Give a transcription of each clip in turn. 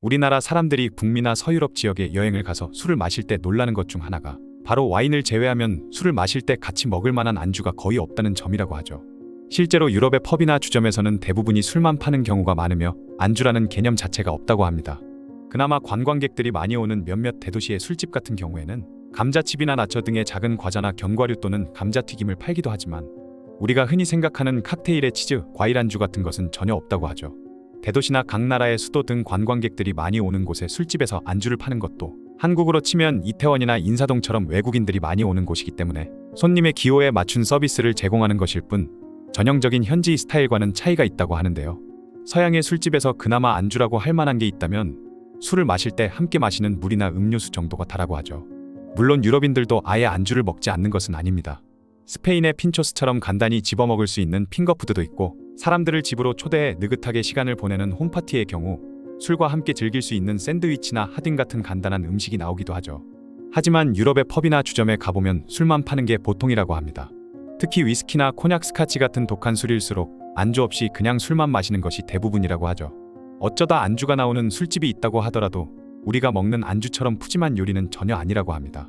우리나라 사람들이 북미나 서유럽 지역에 여행을 가서 술을 마실 때 놀라는 것 중 하나가 바로 와인을 제외하면 술을 마실 때 같이 먹을 만한 안주가 거의 없다는 점이라고 하죠. 실제로 유럽의 펍이나 주점에서는 대부분이 술만 파는 경우가 많으며 안주라는 개념 자체가 없다고 합니다. 그나마 관광객들이 많이 오는 몇몇 대도시의 술집 같은 경우에는 감자칩이나 나처 등의 작은 과자나 견과류 또는 감자튀김을 팔기도 하지만 우리가 흔히 생각하는 칵테일의 치즈, 과일 안주 같은 것은 전혀 없다고 하죠. 대도시나 각 나라의 수도 등 관광객들이 많이 오는 곳의 술집에서 안주를 파는 것도 한국으로 치면 이태원이나 인사동처럼 외국인들이 많이 오는 곳이기 때문에 손님의 기호에 맞춘 서비스를 제공하는 것일 뿐 전형적인 현지 스타일과는 차이가 있다고 하는데요. 서양의 술집에서 그나마 안주라고 할 만한 게 있다면 술을 마실 때 함께 마시는 물이나 음료수 정도가 다라고 하죠. 물론 유럽인들도 아예 안주를 먹지 않는 것은 아닙니다. 스페인의 핀초스처럼 간단히 집어먹을 수 있는 핑거푸드도 있고 사람들을 집으로 초대해 느긋하게 시간을 보내는 홈파티의 경우 술과 함께 즐길 수 있는 샌드위치나 하딩 같은 간단한 음식이 나오기도 하죠. 하지만 유럽의 펍이나 주점에 가보면 술만 파는 게 보통이라고 합니다. 특히 위스키나 코냑, 스카치 같은 독한 술일수록 안주 없이 그냥 술만 마시는 것이 대부분이라고 하죠. 어쩌다 안주가 나오는 술집이 있다고 하더라도 우리가 먹는 안주처럼 푸짐한 요리는 전혀 아니라고 합니다.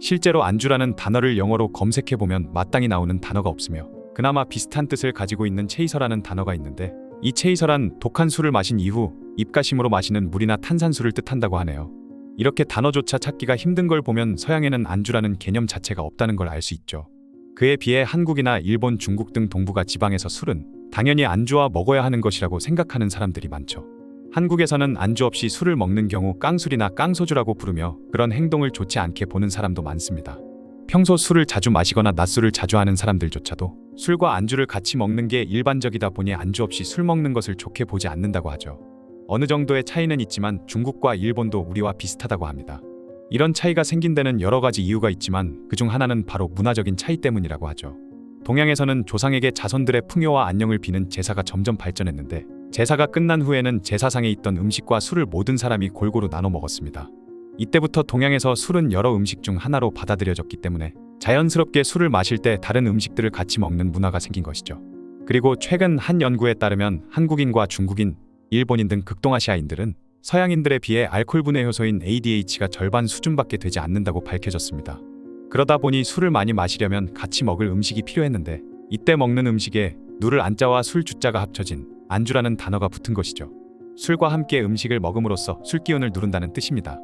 실제로 안주라는 단어를 영어로 검색해보면 마땅히 나오는 단어가 없으며 그나마 비슷한 뜻을 가지고 있는 체이서라는 단어가 있는데 이 체이서란 독한 술을 마신 이후 입가심으로 마시는 물이나 탄산수를 뜻한다고 하네요. 이렇게 단어조차 찾기가 힘든 걸 보면 서양에는 안주라는 개념 자체가 없다는 걸 알 수 있죠. 그에 비해 한국이나 일본, 중국 등 동북아 지방에서 술은 당연히 안주와 먹어야 하는 것이라고 생각하는 사람들이 많죠. 한국에서는 안주 없이 술을 먹는 경우 깡술이나 깡소주라고 부르며 그런 행동을 좋지 않게 보는 사람도 많습니다. 평소 술을 자주 마시거나 낮술을 자주 하는 사람들조차도 술과 안주를 같이 먹는 게 일반적이다 보니 안주 없이 술 먹는 것을 좋게 보지 않는다고 하죠. 어느 정도의 차이는 있지만 중국과 일본도 우리와 비슷하다고 합니다. 이런 차이가 생긴 데는 여러 가지 이유가 있지만 그중 하나는 바로 문화적인 차이 때문이라고 하죠. 동양에서는 조상에게 자손들의 풍요와 안녕을 비는 제사가 점점 발전했는데 제사가 끝난 후에는 제사상에 있던 음식과 술을 모든 사람이 골고루 나눠 먹었습니다. 이때부터 동양에서 술은 여러 음식 중 하나로 받아들여졌기 때문에 자연스럽게 술을 마실 때 다른 음식들을 같이 먹는 문화가 생긴 것이죠. 그리고 최근 한 연구에 따르면 한국인과 중국인, 일본인 등 극동아시아인들은 서양인들에 비해 알코올 분해 효소인 ADH가 절반 수준밖에 되지 않는다고 밝혀졌습니다. 그러다 보니 술을 많이 마시려면 같이 먹을 음식이 필요했는데 이때 먹는 음식에 누를 안자와 술 주자가 합쳐진 안주라는 단어가 붙은 것이죠. 술과 함께 음식을 먹음으로써 술기운을 누른다는 뜻입니다.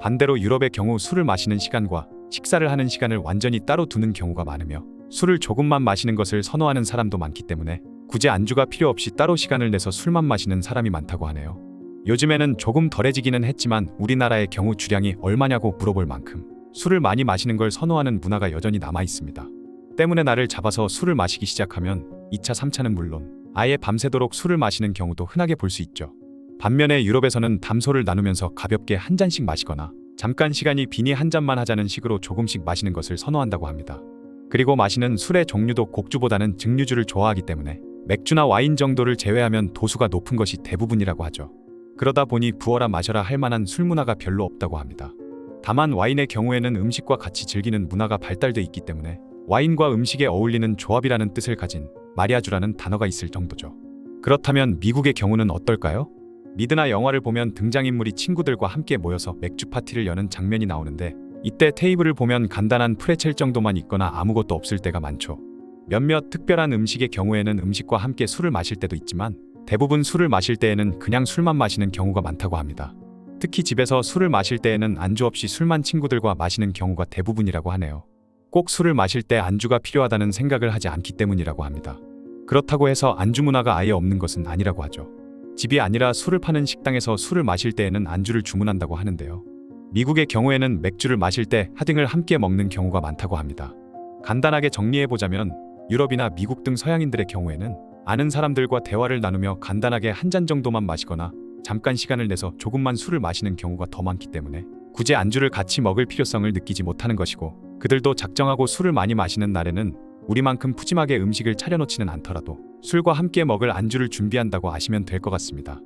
반대로 유럽의 경우 술을 마시는 시간과 식사를 하는 시간을 완전히 따로 두는 경우가 많으며 술을 조금만 마시는 것을 선호하는 사람도 많기 때문에 굳이 안주가 필요 없이 따로 시간을 내서 술만 마시는 사람이 많다고 하네요. 요즘에는 조금 덜해지기는 했지만 우리나라의 경우 주량이 얼마냐고 물어볼 만큼 술을 많이 마시는 걸 선호하는 문화가 여전히 남아 있습니다. 때문에 날을 잡아서 술을 마시기 시작하면 2차, 3차는 물론 아예 밤새도록 술을 마시는 경우도 흔하게 볼 수 있죠. 반면에 유럽에서는 담소를 나누면서 가볍게 한 잔씩 마시거나 잠깐 시간이 비니 한 잔만 하자는 식으로 조금씩 마시는 것을 선호한다고 합니다. 그리고 마시는 술의 종류도 곡주보다는 증류주를 좋아하기 때문에 맥주나 와인 정도를 제외하면 도수가 높은 것이 대부분이라고 하죠. 그러다 보니 부어라 마셔라 할 만한 술 문화가 별로 없다고 합니다. 다만 와인의 경우에는 음식과 같이 즐기는 문화가 발달돼 있기 때문에 와인과 음식에 어울리는 조합이라는 뜻을 가진 마리아주라는 단어가 있을 정도죠. 그렇다면 미국의 경우는 어떨까요? 미드나 영화를 보면 등장인물이 친구들과 함께 모여서 맥주 파티를 여는 장면이 나오는데 이때 테이블을 보면 간단한 프레첼 정도만 있거나 아무것도 없을 때가 많죠. 몇몇 특별한 음식의 경우에는 음식과 함께 술을 마실 때도 있지만 대부분 술을 마실 때에는 그냥 술만 마시는 경우가 많다고 합니다. 특히 집에서 술을 마실 때에는 안주 없이 술만 친구들과 마시는 경우가 대부분이라고 하네요. 꼭 술을 마실 때 안주가 필요하다는 생각을 하지 않기 때문이라고 합니다. 그렇다고 해서 안주 문화가 아예 없는 것은 아니라고 하죠. 집이 아니라 술을 파는 식당에서 술을 마실 때에는 안주를 주문한다고 하는데요. 미국의 경우에는 맥주를 마실 때 하딩을 함께 먹는 경우가 많다고 합니다. 간단하게 정리해보자면 유럽이나 미국 등 서양인들의 경우에는 아는 사람들과 대화를 나누며 간단하게 한 잔 정도만 마시거나 잠깐 시간을 내서 조금만 술을 마시는 경우가 더 많기 때문에 굳이 안주를 같이 먹을 필요성을 느끼지 못하는 것이고 그들도 작정하고 술을 많이 마시는 날에는 우리만큼 푸짐하게 음식을 차려놓지는 않더라도 술과 함께 먹을 안주를 준비한다고 아시면 될 것 같습니다.